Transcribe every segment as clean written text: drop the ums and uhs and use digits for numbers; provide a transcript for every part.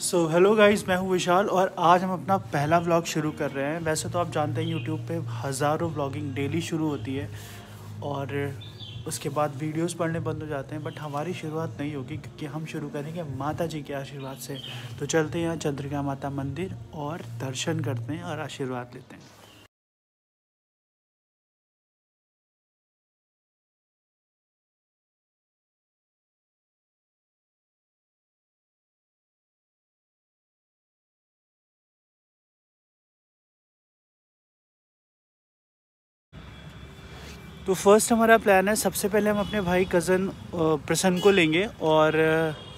So hello guys, मैं हूं विशाल और आज हम अपना पहला व्लॉग शुरू कर रहे हैं। वैसे तो आप जानते हैं यूट्यूब पे हज़ारों व्लॉगिंग डेली शुरू होती है और उसके बाद वीडियोस पढ़ने बंद हो जाते हैं, बट हमारी शुरुआत नहीं होगी क्योंकि हम शुरू करेंगे माता जी के आशीर्वाद से। तो चलते हैं चंद्रिका माता मंदिर और दर्शन करते हैं और आशीर्वाद लेते हैं। तो फर्स्ट हमारा प्लान है, सबसे पहले हम अपने भाई कज़न प्रसन्न को लेंगे और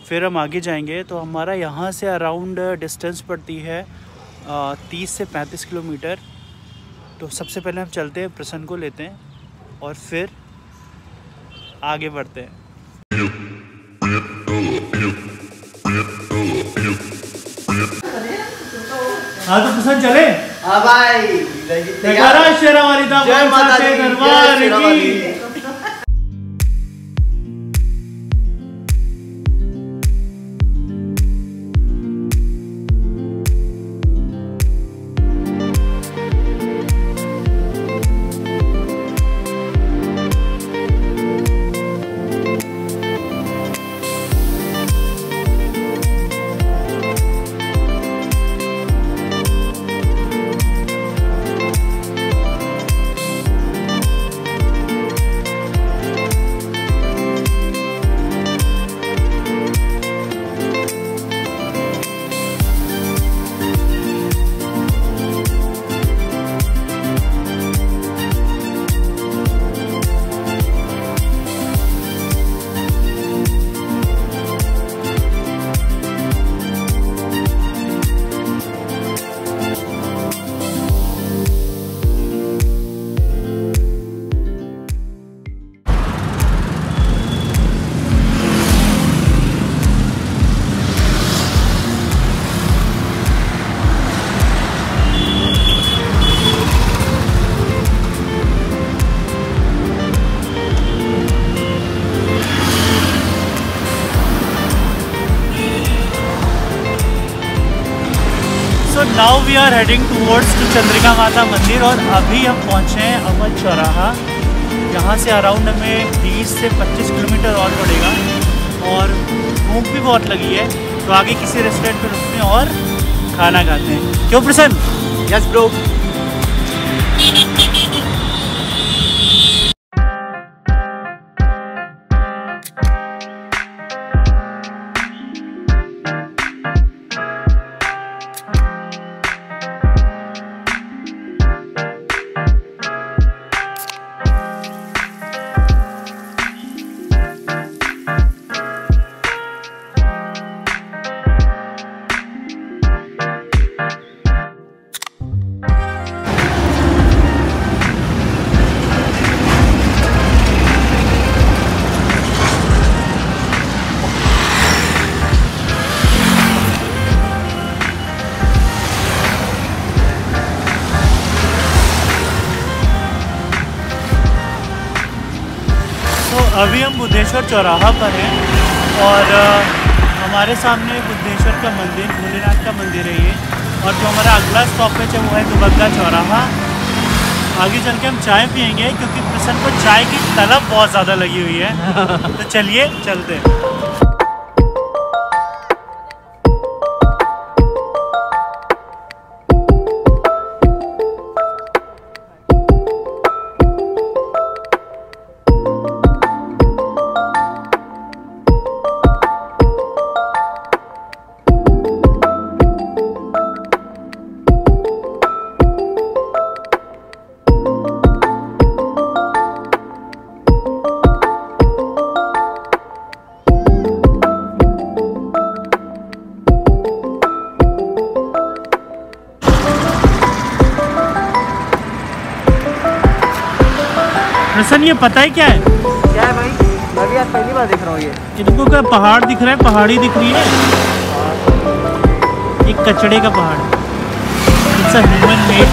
फिर हम आगे जाएंगे। तो हमारा यहाँ से अराउंड डिस्टेंस पड़ती है 30 से 35 किलोमीटर। तो सबसे पहले हम चलते हैं, प्रसन्न को लेते हैं और फिर आगे बढ़ते हैं। हाँ तो प्रसन्न चले। हाँ भाई, शेरा वाली दरबार की। Now we are heading towards to Chandrika Mata Mandir और अभी हम पहुँचे हैं अमर चौराहा। यहाँ से अराउंड हमें 20 से 25 किलोमीटर और पड़ेगा और भूख भी बहुत लगी है, तो आगे किसी रेस्टोरेंट पे रुकते हैं और खाना खाते हैं। क्यों प्रसन्न? Yes bro. अभी हम बुद्धेश्वर चौराहा पर हैं और हमारे सामने बुद्धेश्वर का मंदिर, भोलेनाथ का मंदिर है ये। और जो हमारा अगला स्टॉपेज है वो है दुबग्गा चौराहा। आगे चल के हम चाय पियेंगे क्योंकि प्रसन्न को चाय की तलब बहुत ज़्यादा लगी हुई है। तो चलिए चलते हैं। प्रसन्न, ये पता है क्या है? क्या है भाई? मैं भी आज पहली बार देख रहा हूँ ये। इनको क्या पहाड़ दिख रहा है? पहाड़ी दिख रही है, एक कचड़े का पहाड़। It's a human made.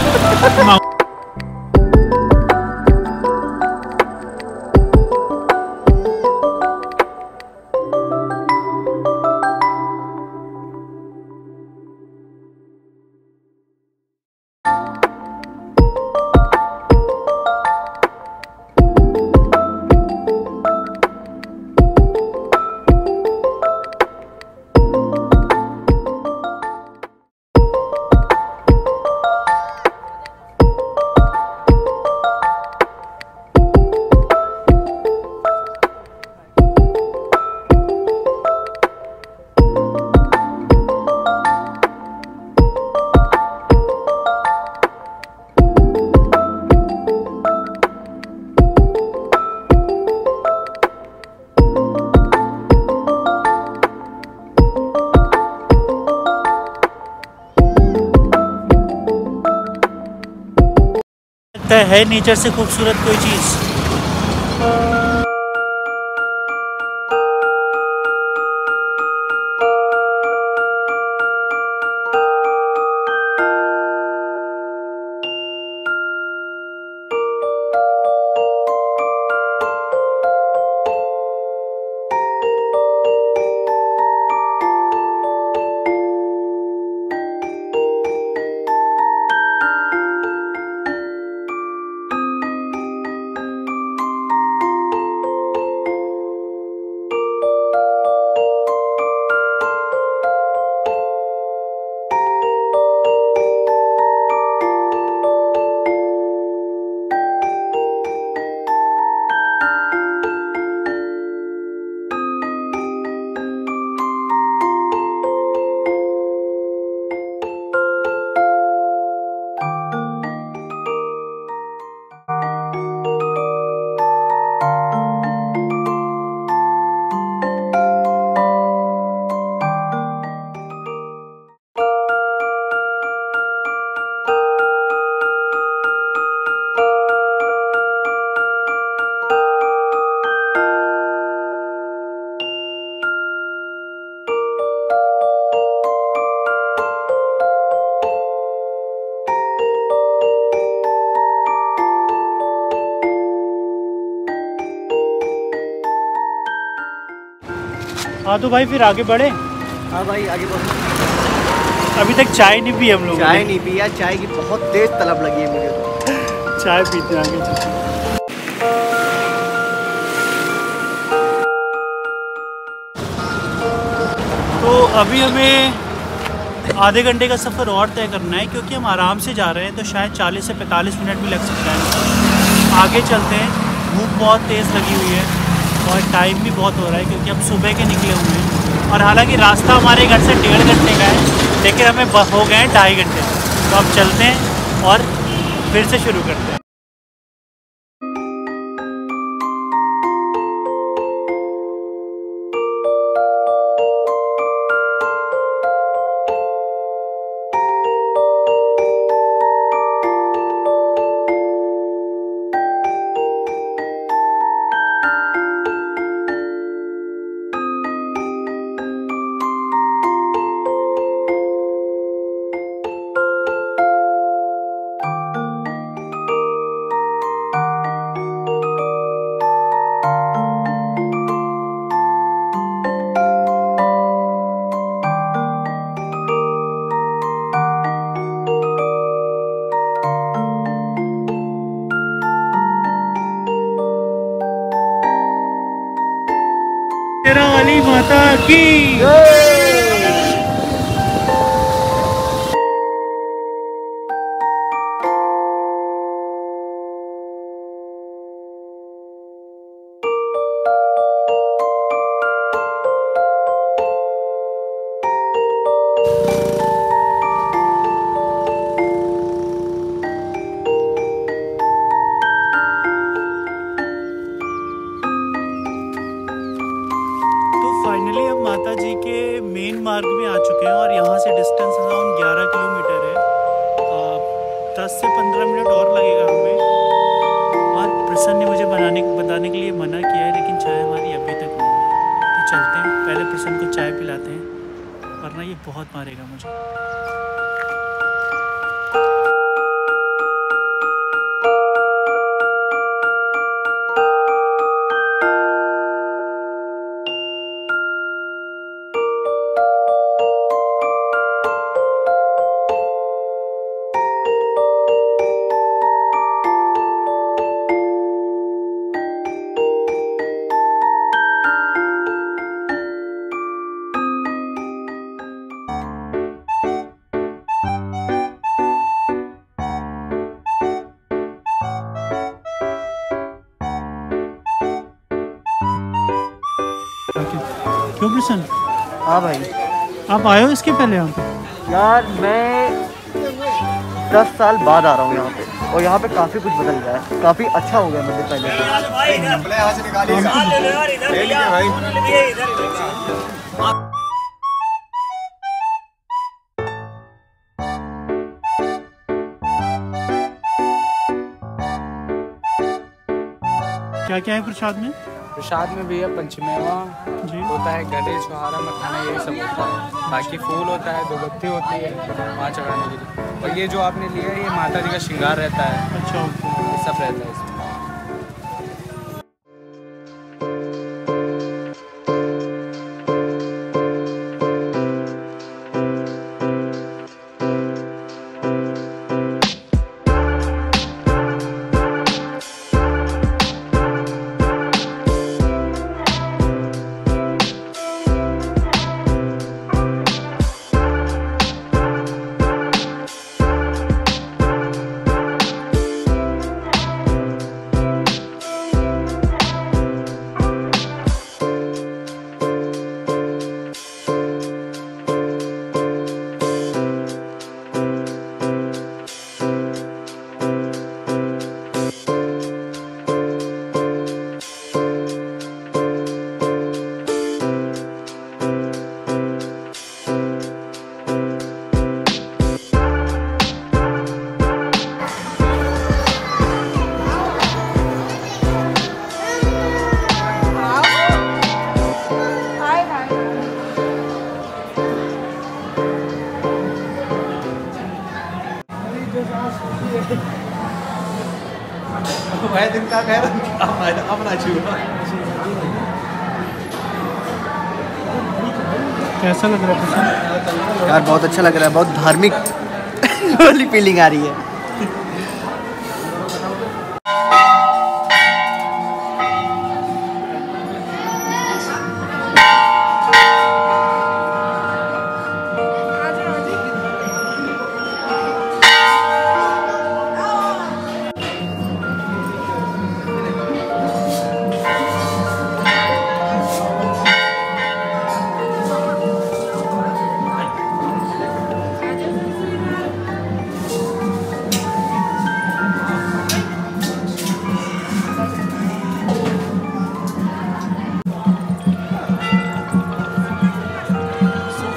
लगता है नेचर से खूबसूरत कोई चीज़। हाँ तो भाई फिर आगे बढ़े। हाँ भाई आगे बढ़ो। अभी तक चाय नहीं पी हम लोग। चाय नहीं पी यार, चाय की बहुत तेज तलब लगी है मुझे तो। चाय पीते आगे चलते। तो अभी हमें आधे घंटे का सफ़र और तय करना है, क्योंकि हम आराम से जा रहे हैं तो शायद 40 से 45 मिनट भी लग सकता है। आगे चलते हैं, भूख बहुत तेज़ लगी हुई है और टाइम भी बहुत हो रहा है, क्योंकि हम सुबह के निकले हुए हैं। और हालांकि रास्ता हमारे घर से 1.5 घंटे का है, लेकिन हमें हो गए हैं 2.5 घंटे। तो अब चलते हैं और फिर से शुरू करते हैं। शेरा वाली माता की। फाइनली हम माता जी के मेन मार्ग में आ चुके हैं और यहाँ से डिस्टेंस अराउंड 11 किलोमीटर है। 10 से 15 मिनट और लगेगा हमें। और प्रसन्न ने मुझे बताने के लिए मना किया है, लेकिन चाय हमारी अभी तक नहीं है। तो चलते हैं, पहले प्रसन्न को चाय पिलाते हैं, वरना ये बहुत मारेगा मुझे। क्यों प्रसन्न? हाँ भाई। आप आए हो इसके पहले यहाँ पे? यार मैं 10 साल बाद आ रहा हूँ यहाँ पे, और यहाँ पे काफ़ी कुछ बदल गया है, काफ़ी अच्छा हो गया मुझे पहले से। क्या क्या है प्रसाद में? प्रसाद में भैया पंचमेवा जी होता है, गले छुहारा मखाना यही सब होता है। बाकी फूल होता है, धूपबत्ती होती है वहाँ चढ़ाने के लिए। और ये जो आपने लिया है ये माता जी का श्रृंगार रहता है। अच्छा ओके। ये सब रहता है इसमें। दिन का खैर अपना छुआ। कैसा लग रहा है? यार बहुत अच्छा लग रहा है, बहुत धार्मिक वाली फीलिंग आ रही है।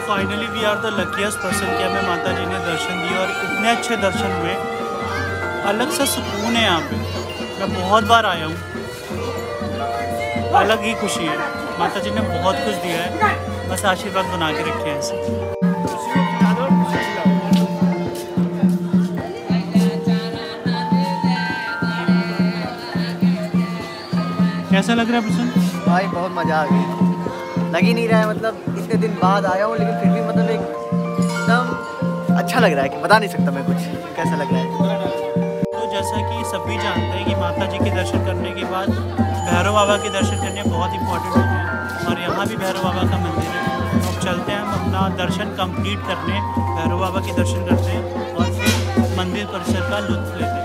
Finally we are the luckiest person कि हमें माता जी ने दर्शन दिए और इतने अच्छे दर्शन हुए। अलग सा सुकून है यहाँ पे। मैं बहुत बार आया हूँ, अलग ही खुशी है। माता जी ने बहुत कुछ दिया है, बस आशीर्वाद बना के रखे हैं ऐसे। कैसा लग रहा है प्रसन्न? भाई बहुत मज़ा आ गई। लग ही नहीं रहा है, मतलब इतने दिन बाद आया हूँ लेकिन फिर भी मतलब एकदम अच्छा लग रहा है कि बता नहीं सकता मैं कुछ कैसा लग रहा है। तो जैसा कि सभी जानते हैं कि माता जी के दर्शन करने के बाद भैरव बाबा के दर्शन करने बहुत इंपॉर्टेंट होते हैं और यहाँ भी भैरव बाबा का मंदिर है। तो अब चलते हैं हम अपना दर्शन कंप्लीट करने, भैरव बाबा के दर्शन करते हैं और फिर मंदिर परिसर का लुत्फ लेते हैं।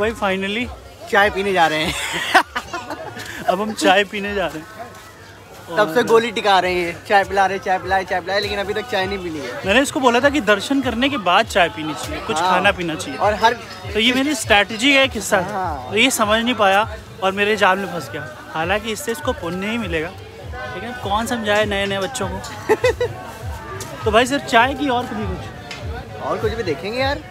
भाई फाइनली चाय पीने जा रहे हैं। अब हम चाय पीने जा रहे हैं। तब से गोली टिका रहे हैं, चाय पिला रहे, चाय पिलाए, लेकिन अभी तक चाय नहीं मिली है। मैंने इसको बोला था कि दर्शन करने के बाद चाय पीनी चाहिए, कुछ खाना पीना चाहिए। और हर तो ये मेरी स्ट्रैटेजी का एक हिस्सा है। हाँ। तो ये समझ नहीं पाया और मेरे जाल में फंस गया। हालांकि इससे इसको पुण्य ही मिलेगा, लेकिन कौन समझाए नए नए बच्चों को। तो भाई सिर्फ चाय की और कभी कुछ और कुछ भी देखेंगे यार।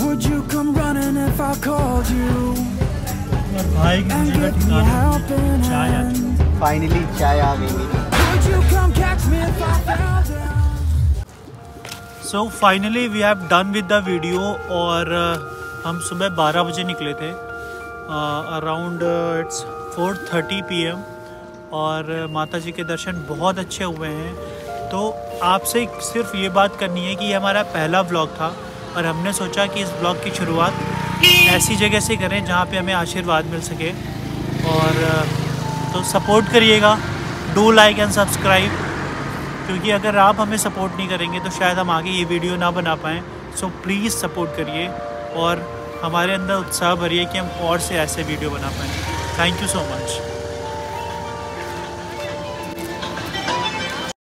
Would you come running if I called you? और भाई की मुझे का ठिकाना चाय आ चुकी। फाइनली चाय आ गई मेरी। Would you come catch me if I fell down? So finally we have done with the video. और हम सुबह 12 बजे निकले थे, अराउंड इट्स 4:30 PM। और माता जी के दर्शन बहुत अच्छे हुए हैं। तो आपसे सिर्फ ये बात करनी है कि ये हमारा पहला व्लॉग था और हमने सोचा कि इस व्लॉग की शुरुआत ऐसी जगह से करें जहाँ पे हमें आशीर्वाद मिल सके। और तो सपोर्ट करिएगा, डू लाइक एंड सब्सक्राइब, क्योंकि अगर आप हमें सपोर्ट नहीं करेंगे तो शायद हम आगे ये वीडियो ना बना पाएँ। सो प्लीज़ सपोर्ट करिए और हमारे अंदर उत्साह भरिए कि हम और से ऐसे वीडियो बना पाएँ। Thank you so much.